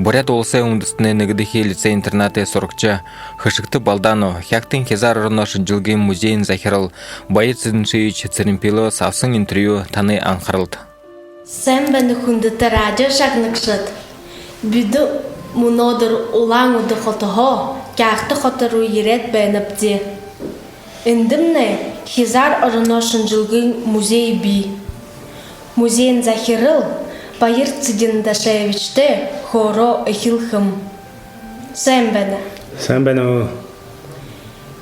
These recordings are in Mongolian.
Бурят олсы оңдысыны нігдіхе лицей интернаты сорокча хышыкты балдану хяктын кезар ұрыношы жылгын музейін захирал байы цидыншыйыч цирімпило савсын интервью таны аңқырылды. Сен бәні хүндіті радио шағнықшыд. Бүді мұнодыр улаң ұды қотығы, кәқті қотыру ерет бәніпті. Үндімне кезар ұрыношын жылгын музей би. Музейін захирал байыр цидындашевичті хоро эхилхым. Сен бәні.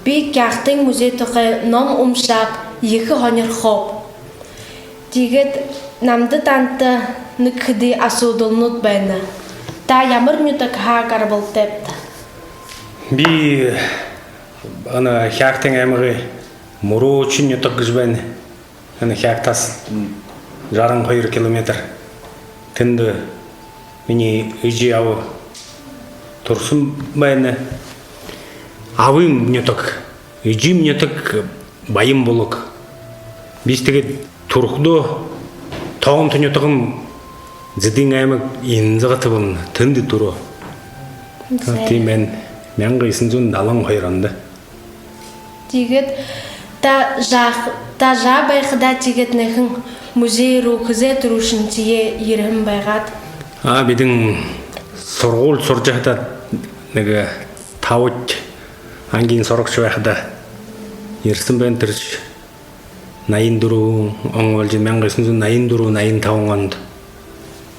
Би кәқтің музей тұқы ном умшақ екі хонер хоп. Дегет намды танты нүкхіді асудылнут бәні. Та ямыр мүтік хағар бұл тепті. Би кәқтің әміғі мұру үшін нүтік күзбәні. Кәқтас жарың қойыр километр. Тінді мені үжі ауы тұрсын бәні. Авым нүтік, үжім нүтік байым болық. Бістігі тұрқды тауым түнетіғым зідін әмік ензіғатыбым тінді тұру. Мен ғайсын зүн алың қойранды. Дегет, та жа байқыда тегет нәхін музей рухызе тұрушын тие ерім байғат. Бидің сұрғыл сұржақта тауыт аңгейін сұрықшы байқыда ерсін бән түріш. Найын дұру, оңғалжы мен ғайсын зүн найын дұру, найын тауынғанды.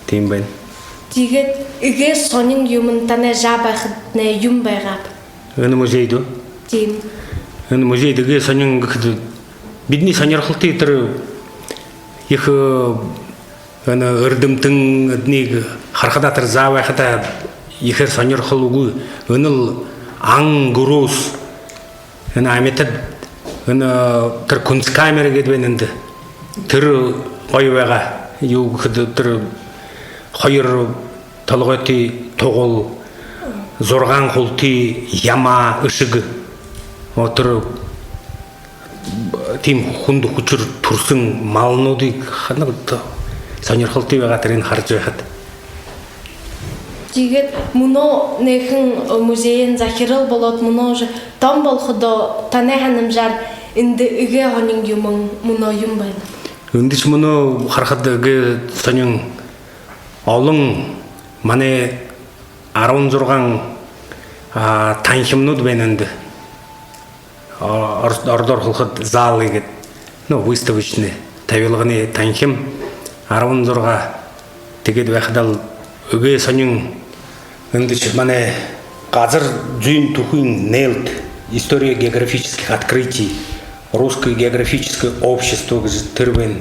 Дейін бән. Дегет, үге сонын юмын тана жа байқыдна юм байғап. Үні музейді? Дейім. Үні музейді үге сонын ғықты. Бидні сонырқылты етірі екі үрдімтің үдінегі қарқадатыр за байқыда екер сонырқыл үгі үніл аң ғұрус. Үні әметід тір күнс камера кедбен үнді. Тір ойваға тір қойыр толғеті тоғыл зорған құлты яма үшігі. Отыр тим хунду хүчір тұрсын малынуды қанығыды сонырқылты ваға тірін қаржы вақыд. Дегет, мұно нехін музейін захирал болот, мұно же там болхыдо танайханым жар инді үге ғанын юмын мұно юм бәді. Үндіш мұны қарқады үге сонын олың мане арауын зорған танхимнуд бән үнді. Ордор қылқыд зал егет, выставочный тавилғыны танхим арауын зорға тегет вәқдал үге сонын үндіш мане қазір жүйін тухын нелт история географических открытий русское географическое общество түрбен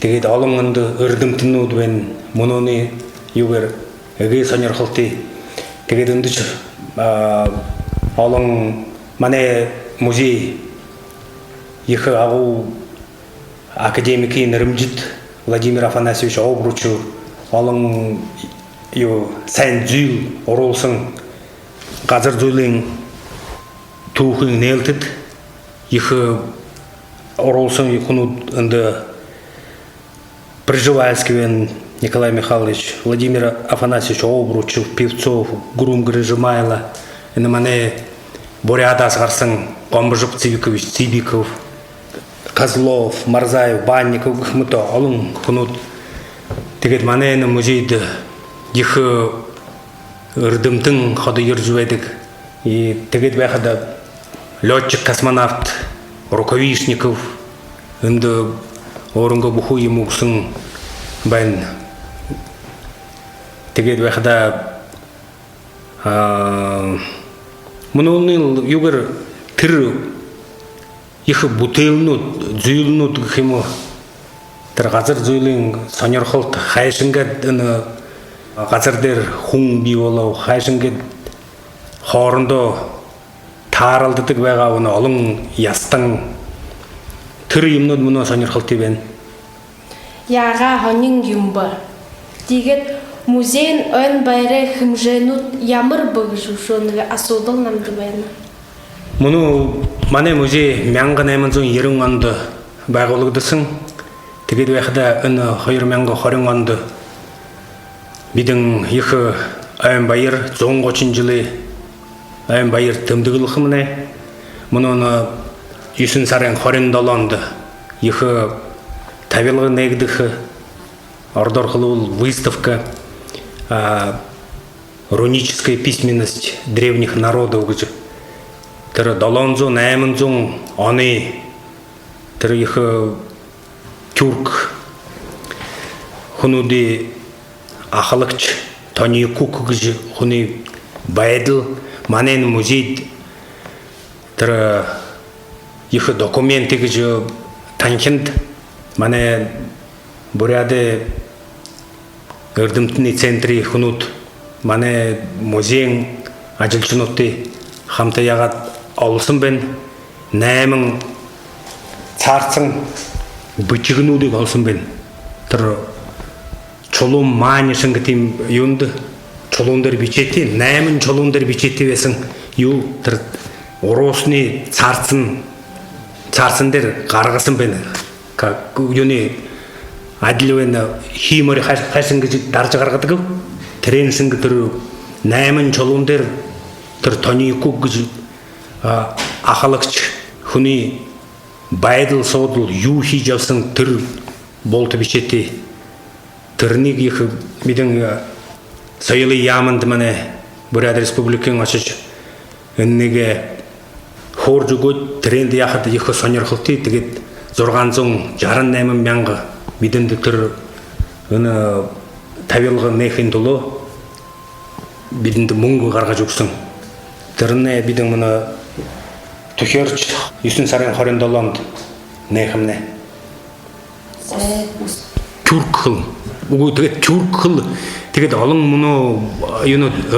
тегет олың үнді үрдімтіну дүбен мұноны югер үге соныр қылты тегет үндіш олың мане музей екі ағу академики нірімжіт Владимир Афанасьевич Обручу олың сән зүйл оролсын қазір зүйлің туғын нелтід екі оролсын екіну үнді Пржевальский Николай Михайлович, Владимир Афанасьевич Обручев, Певцов, Грум Грыжимайло, мане Бурят асғарсын Қомбыжып Цибиков, Козлов, Марзаев, Банников, Гхмыто, олың құнут. Тегет мане музейді екі үрдімтің қоды ержубайдық. Тегет бәқіда летчик-космонавт Рукавишников, үнді орынға бұху емуқсын бән. Тегет бәқіда мұны олың югір тір екі бұтылнуд, зүйлнуд ғымы. Тір қазір зүйлің сонырқылт қайшынғад қазірдер хуң бей олау, қайшынғад хорынды таралдыдық бәға оны олың ястың тір емнуд мұны сонырқылт дебен. Яға ғанын юмба. Дегет, музейн өн байры хымженут ямыр бұғышушуынығы асудыл намды бәйіні. Мұны мане музей мәңгі нәмін зон ерің анды бағылығдысың. Тегеді вәқіда үні қойыр мәңгі қорың анды. Бидің екі Айымбайыр 130 жылы Айымбайыр тымдығылықы мұне. Мұны үйсін сарен хорендаланды. Ехі тавилғы негдіхі ордорқылы выставка руническая письменность древних народов. Тірі даланзон, әмінзон, аны, тірі ехі тюрк, хунуди ахалықч, тани кукугжи, хуни байдыл, манен музейд, тірі ехі документы гжи танкинд, мане буряды ырдымтыны центри хунут, мане музейн ажылчынутты хамтаяғат алсын бен, нәмін царцын бычығынуды алсын бен. Тір чолум манишын гітім юнды, чолундар бичетті, нәмін чолундар бичетті бесін, ю тір оросыны царцындер қарғысын бен. Юни адилуен химори қайсын гізі даржы қарғыды кіл, тренсін гітірі нәмін чолундар тір тони күк гізі ақалықч хуни байдыл соғдыл юхи жавсын тір болты бичетті. Тірнік ехі бидің сайылы ямынды мәне Бурят Республиканың ашыч үннеге хор жүгөт тренді яқыды ехі сонер қылты тігет зорған соң жарын нәмін мәңгі бидінді түр үні тавилғы нехін тұлы бидінді мұңғы қарға жүксің. Тіріне бидің мұны түхерч үйсін сарен хорендаланды нехімне. Түрк қыл. Бұл тегет түрк қыл. Тегет алың мұны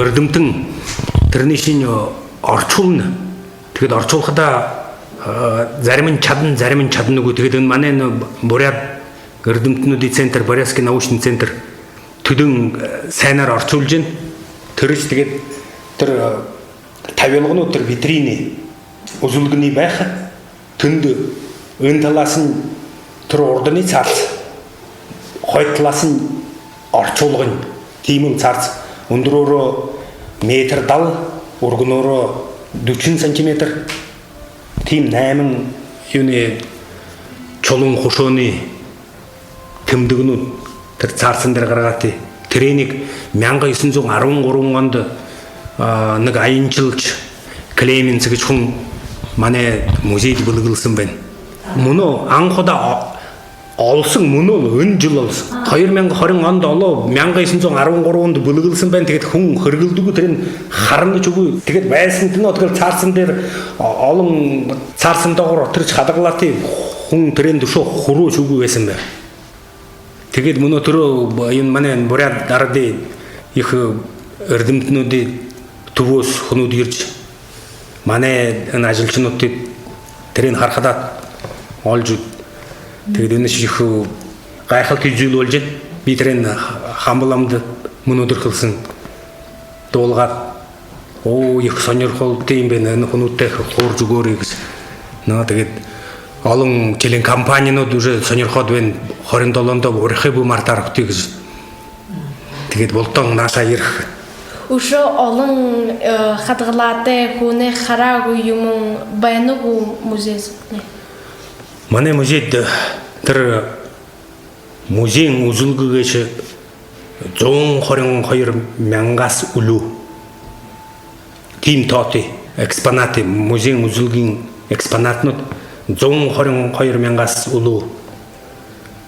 ұрдымтың тірінешін арчулны. Тегет арчулқыда зарымын чадын үгі. Тегет мәнен Бурят ұрдымтыны дей центр, Бурятский научный центр. Түдің сәнер арчул жын. Түріш тегет түр тавелғыны түр витрини. Ұзылғыны бәқі. Түнді ұнталасын түр ордыны царцы. Қойтыласын арчулғын теймін царц. Үндіроры метр дал, орғыноры 200 сантиметр. Тейм нәмін чолың құшыны кімдігіні царцындыр қарағаты. Треник мәңгі есін соң аруын қорыңғанды нұг айынчылч клейменсігі чұн мане музейді бұлығылсын бен. Мұны аңқыда алсың мұны үн жыл алсың. Қайыр мәңгі қарың аңды алы мәңгі есін соң аруын қорыңғанды бұлығылсын бен. Тегет хүн қырғылдығы трен қарынды чүгі. Тегет бәйсіңтін отқыл царцындыр алың царцында қора түріч қадығылаты хүн тренді шо құру чүгі бәсін бе. Тегет мұны түрі мәнен Бурят дарды ехі ұрдымтыны тuvos хуnud ирч мане ажылчынут трен хархадат олжу тэгдэн шиху гайхал кижүүл олжет би трен хамбаламды мунудыр кылсын долгат о их сонер хол тиймбен хунутте хоржу горигс на тэгет алын келен компанияны уже сонер ходвен хорендолондо орхебу мартарык тигиз тэгет болтон наша ирх Ушо алын хадгалаты хуне харагу юмун байнугу музейсне. Мане музейді тір музейн узылғы кеші жоң хорен қойыр мәңгас үлу. Тим тоты экспонаты музейн узылғын экспонатны жоң хорен қойыр мәңгас үлу.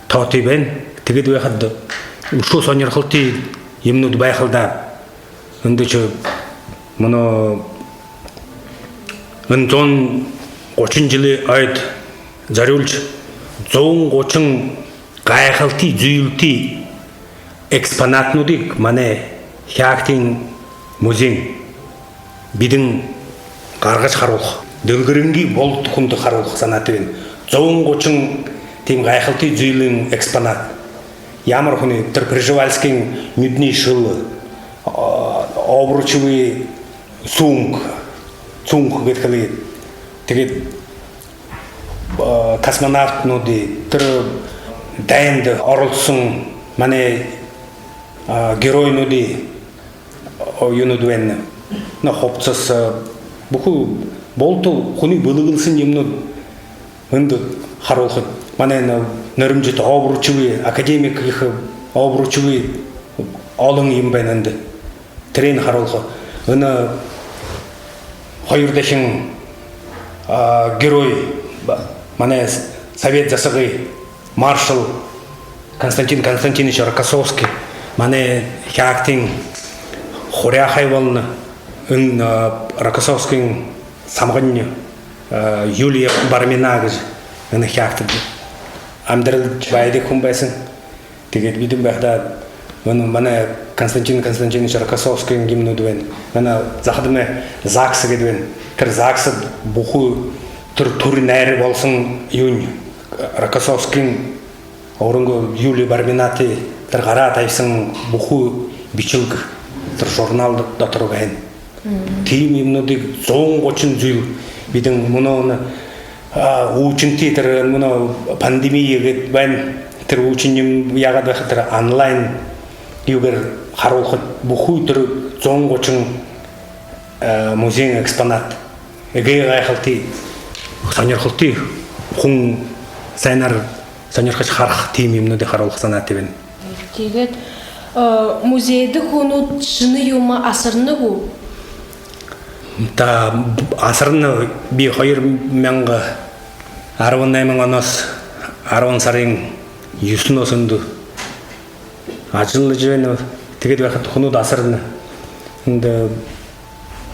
Тоты бен тегеді өйқадды. Ушо сонер қылты емнуді байқылда Үндічі мұны үндон 30 жылы айд зарюлч зоң 30 ғайқылты зүйілті экспонатнудик мане хяқтин музейн бидің қарғыш қарулық дөлгірінгі бол тұқымды қарулық санатымен зоң 30 тем ғайқылты зүйілін экспонат ямыр құны Пржевальскин мүдні шылы обручевый сумк говорит, тегет космонавт ноди тыр дайынды орылсын мане герой ноди юну дуэнна на хопцас буху болту хуни былыгылсын емну ынды харолхот мана нөрүмжөт обручуй академик их обручуй алың ембененди трен харолхо ына хайырдашың герой мана совет засыгы маршал Константин Константинович Рокоссовский мане хяктин хоря хайвалны ын Рокоссовский самгынны Юлия Барминагыз ын хяктин амдырыл байды кумбайсын тэгээд бидим бахта мана Константин Константинович Рокоссовский гимну дуэн мана захдыме ЗАГС гэдуэн тэр ЗАГС буху тур найр болсын юнь Рокоссовский орынғы Юлия Барминаты тэр гара тайсын буху бичилг тэр журнал да турган тим юмнуудыг 130 зүйл бидэн муны учинти тэр муны пандемия гэд байн тэр учин юм ягаад байх тэр онлайн югэр харуулхад буху тэр 130 музейн экспонат эгэ гайхалти сонирхолтой хүн сайнаар сонирхож харах тим юмнуудыг харуулах санаатай байна. Тэгээд музейд хүнүүд шины юм асарнагу. Та асарны би 2018 оноос 10 сарын 9-ноос өндө ажиллаж байна. Тэгээд байхад хүнүүд асарна. Энд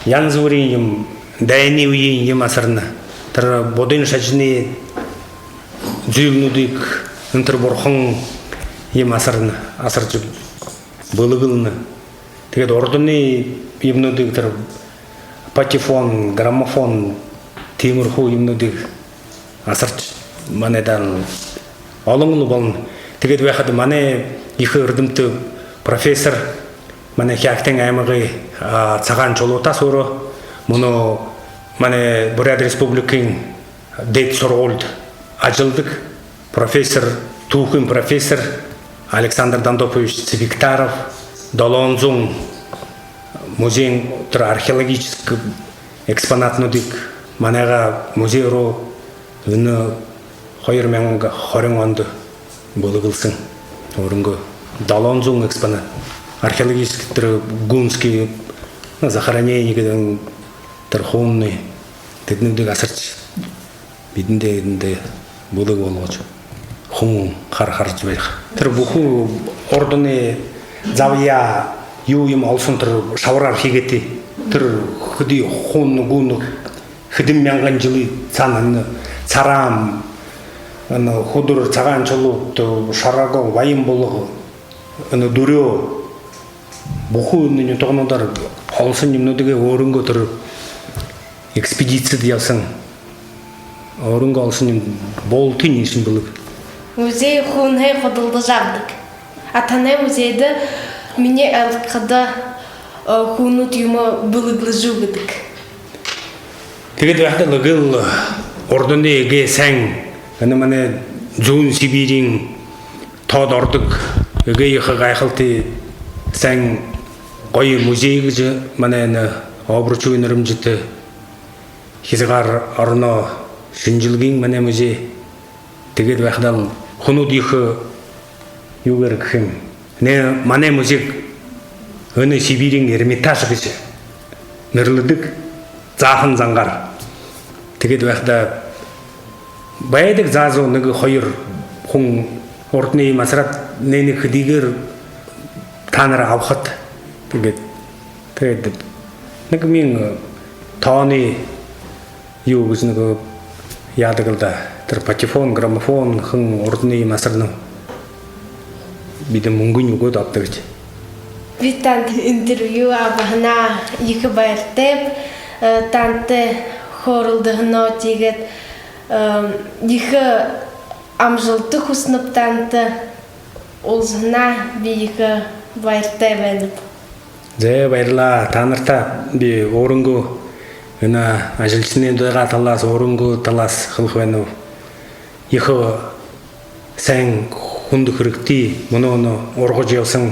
янз бүрийн юм дайны үеийн юм асарна. Тэр бодын шажны зүйлнүүдийг өнтер бурхан юм асарна. Асарж былыгылна. Тэгээд ордны юмнуудыг тэр патефон, граммофон, тиймэрхүү юмнуудыг асарч манайдан олон болно. Тэгээд байхад манай их эрдэмтэд профессор манай хяктын аймагын цагаан чулуутаас өөрөө мөн манай Бурят республикийн дэд сургуульд ажилладаг профессор түүхэн профессор Александр Дандопович Цвиктаров 700 музейн тэр археологический экспонатнуудыг манайга музей руу энэ 2020 онд болгосон өрөнгө 700 экспонат археологический тэр гунский захоронение гэдэг тэр хуунны тэднүүдийг асарч бидэндээ бүлэг болгож хүн харж байх. Тэр бүхэн ордны завья юу юм олсон тэр шавраар хийгээдээ тэр хөдий хүн гүн хэдэн мянган жилийн цаана царам хөдөр цагаан чулууд шарааго ваян болго дүрөө бүхэн энэ тогнодор олсон юмнуудыг өөрөнгөө тэр экспедицид явсан өөрөнгөө олсон юм болтын юм болог. Музей хүнээ хөдөлж авдаг. Атанай музейд миний алкада хүнүүд юм бүлэглэжүү гэдэг. Тэгээд яхад лагэл ордны эгэ сан энэ манай зүүн Сибирийн тод ордог эгэ гайхалтай сан гоё музей гэж манай обручуй нэрмжтэй хизгаар орно шинжилгийн манай музей. Тэгээд байхдаа хүнүүд их юугаар гэх юм нэ манай музей өнө Сибирийн Эрмитаж гэж нэрлэдэг заахан зангаар. Тэгээд байхдаа байдаг заазуу нэг хоёр хүн ордны масрат нэг хэдийгээр та нараа авахд тэгээд нэг минь тооны юу гэж нэг яадаг л да тэр патефон граммофон хэн ордны масрна бид мөнгөний өгөөд авдаг гэж. Би танд интервью авахна их баяртай танте хоролдохно тэгээд их амжилттай хүснэв танте улсна би их баяртай байна. Зэ баярлаа. Та нартай би өөрөнгөө энэ ажилчны дэга талаас өөрөнгөө талаас хэлэх байна. Их сайн хүнд хэрэгтэй мөнөө ургаж явсан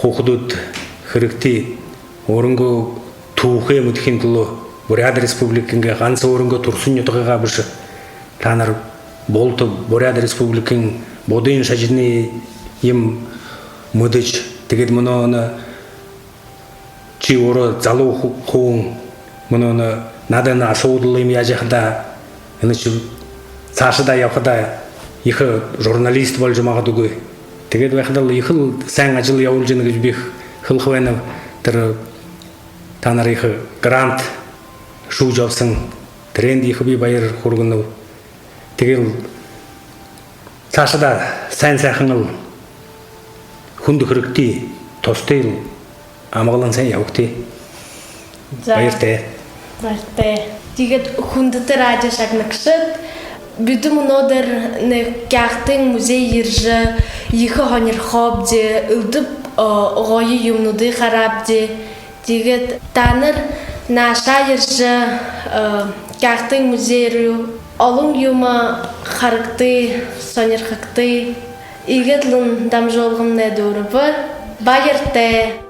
хүүхдүүд хөрөгти өрөнгө түүхээ мэдхийн төлөө Бурят Республикинге ганц өрөнгө турсан ятгага биш та нар болт Бурят Республикийн бодын шажны юм мэдэж тэгээд мөнөө чи өөрөө залуу хүн мөнөө надад асуудал юм яаж яхада энэ чи цаашдаа явхада их журналист болж магадгүй тэгээд байхдаа их сайн ажил явуулж гэнэ гэж би хэлэх байна тэр та нар их грант шүүж авсан тренд их би баяр хүргэнэ тэгээд цаашдаа сайн сайхан хүнд хөрөгтэй тустай амгалан сайн явахтыг баяртай. Баяртай. Тэгээд хүндтэй радио шагнагшд бид өнөөдөр нэг гягтын музей ирж их хонор хобж өдөв гоё юмнуудыг харабж тэгээд та нар наашаа ирж гягтын музей руу олон юм харагтай сонирхогтой игэдлэн дамжуулгын нэдүрбэр баяртай.